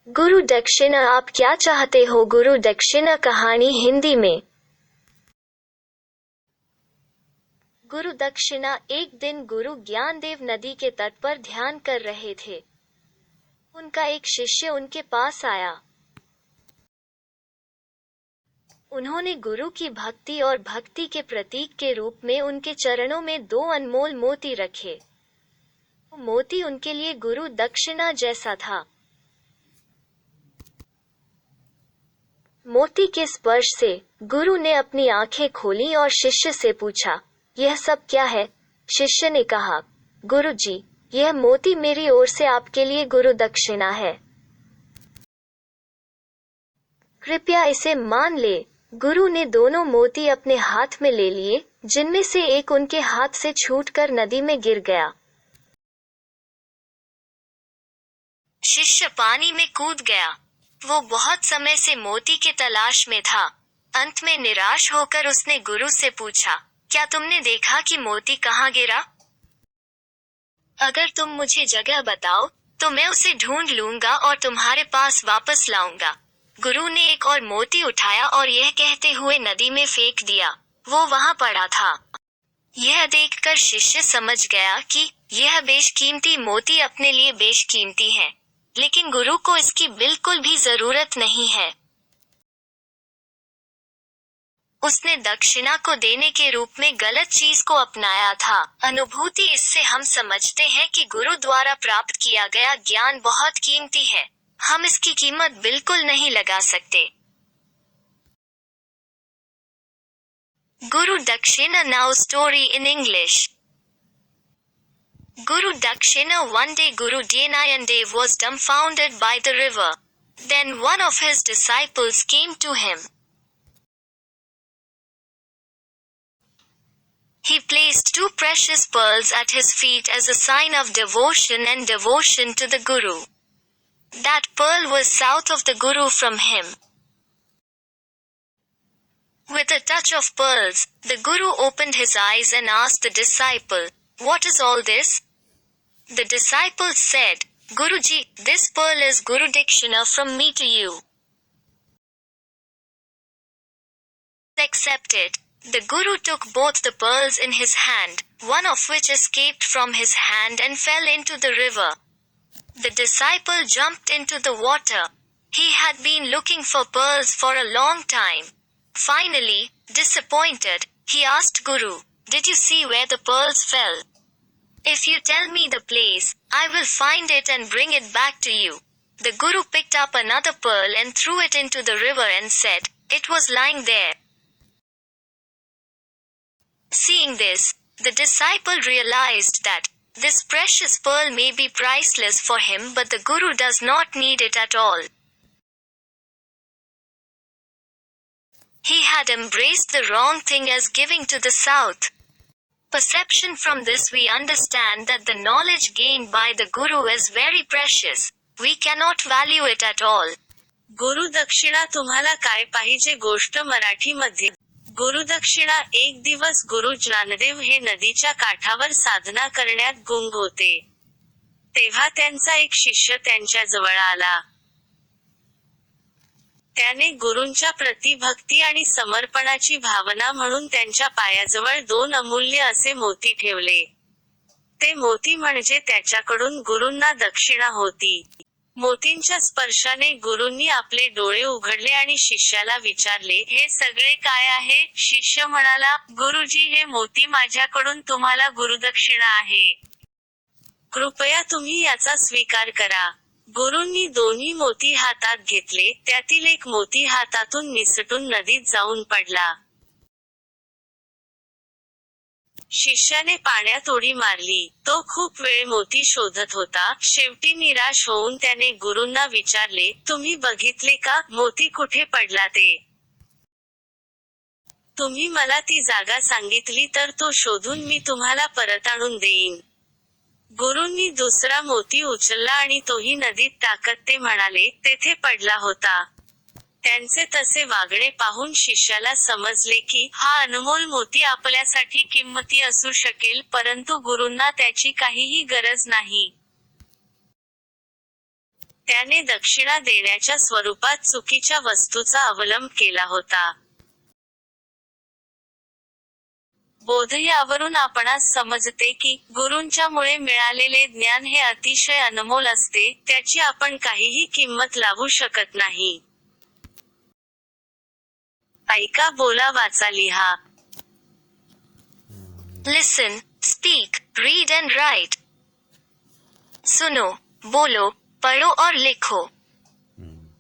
गुरु दक्षिणा आप क्या चाहते हो? गुरु दक्षिणा कहानी हिंदी में। गुरु दक्षिणा एक दिन गुरु ज्ञानदेव नदी के तट पर ध्यान कर रहे थे। उनका एक शिष्य उनके पास आया। उन्होंने गुरु की भक्ति और भक्ति के प्रतीक के रूप में उनके चरणों में 2 अनमोल मोती रखे। वो मोती उनके लिए गुरु दक्षिणा जैसा था। मोती के स्पर्श से गुरु ने अपनी आंखें खोली और शिष्य से पूछा, यह सब क्या है? शिष्य ने कहा, गुरु जी, यह मोती मेरी ओर से आपके लिए गुरु दक्षिणा है। कृपया इसे मान ले। गुरु ने दोनों मोती अपने हाथ में ले लिए, जिनमें से एक उनके हाथ से छूटकर नदी में गिर गया। शिष्य पानी में कूद गया। वो बहुत समय से मोती के तलाश में था। अंत में निराश होकर उसने गुरु से पूछा, क्या तुमने देखा कि मोती कहाँ गिरा? अगर तुम मुझे जगह बताओ, तो मैं उसे ढूंढ लूंगा और तुम्हारे पास वापस लाऊंगा। गुरु ने एक और मोती उठाया और यह कहते हुए नदी में फेंक दिया। वो वहां पड़ा था। यह देखकर शिष्य समझ गया कि यह बेशकीमती मोती अपने लिए बेशकीमती है, लेकिन गुरु को इसकी बिल्कुल भी जरूरत नहीं है। उसने दक्षिणा को देने के रूप में गलत चीज को अपनाया था। अनुभूति इससे हम समझते हैं कि गुरु द्वारा प्राप्त किया गया ज्ञान बहुत कीमती है। हम इसकी कीमत बिल्कुल नहीं लगा सकते। गुरु दक्षिणा now story in English. Guru Dakshina. One day Guru Dnayandev was dumbfounded by the river. Then one of his disciples came to him. He placed 2 precious pearls at his feet as a sign of devotion to the Guru. That pearl was south of the Guru from him. With a touch of pearls, the Guru opened his eyes and asked the disciple, "What is all this?" The disciple said, Guruji, this pearl is Guru Dakshina from me to you. Accept it. The Guru took both the pearls in his hand, one of which escaped from his hand and fell into the river. The disciple jumped into the water. He had been looking for pearls for a long time. Finally, disappointed, he asked Guru, "Did you see where the pearls fell? If you tell me the place, I will find it and bring it back to you." The Guru picked up another pearl and threw it into the river and said, "It was lying there." Seeing this, the disciple realized that this precious pearl may be priceless for him, but the Guru does not need it at all. He had embraced the wrong thing as giving to the south. Perception. From this we understand that the knowledge gained by the Guru is very precious. We cannot value it at all. गुरु दक्षिणा तुम्हाला काय पाहिजे? गोष्ट मराठीमध्ये. गुरुदक्षिणा. एक दिवस गुरु ज्ञानदेव हे नदीच्या काठावर साधना करण्यात गुंग होते. तेव्हा त्यांचा एक शिष्य त्यांच्याजवळ आला. त्याने गुरूंच्या प्रती भक्ती आणि समर्पणाची भावना म्हणून त्यांच्या पायाजवळ 2 अमूल्य असे मोती ठेवले. ते मोती म्हणजे त्याच्याकडून गुरूंना दक्षिणा होती. मोतींच्या स्पर्शाने गुरूंनी आपले डोळे उघडले आणि शिष्याला विचारले, "हे सगळे काय आहे?" शिष्य म्हणाला, "गुरुजी, हे मोती माझ्याकडून तुम्हाला गुरुदक्षिणा आहे. कृपया तुम्ही याचा स्वीकार करा." गुरूंनी दोन्ही मोती हातात घेतले. त्यातील एक मोती हातातून निसटून नदीत जाऊन पडला. शिष्याने पाण्यात उडी मारली. तो खूप वेळ मोती शोधत होता. शेवटी निराश होऊन त्याने गुरूंना विचारले, "तुम्ही बघितले का, मोती कुठे पडला ते? तुम्ही मला ती जागा सांगितली तर तो शोधून मी तुम्हाला परत आणून देईन." गुरूंनी दुसरा मोती उचलला आणि तोही नदीत टाकत ते म्हणाले, "तेथे पडला होता." त्यांचे तसे वागणे पाहून शिष्याला समजले की हा अनमोल मोती आपल्यासाठी किंमती असू शकेल, परंतु गुरूंना त्याची काहीही गरज नाही. त्याने दक्षिणा देण्याच्या स्वरूपात चुकीच्या वस्तूचा अवलंब केला होता. बोध यावरून आपणास समजते की, गुरूंच्यामुळे मिळालेले ज्ञान हे अतिशय अनमोल असते, त्याची आपण काहीही किंमत लावू शकत नाही. ऐका, बोला, वाचा, लिहा. Listen, speak, read and write. सुनो, बोलो, पढ़ो और लिखो.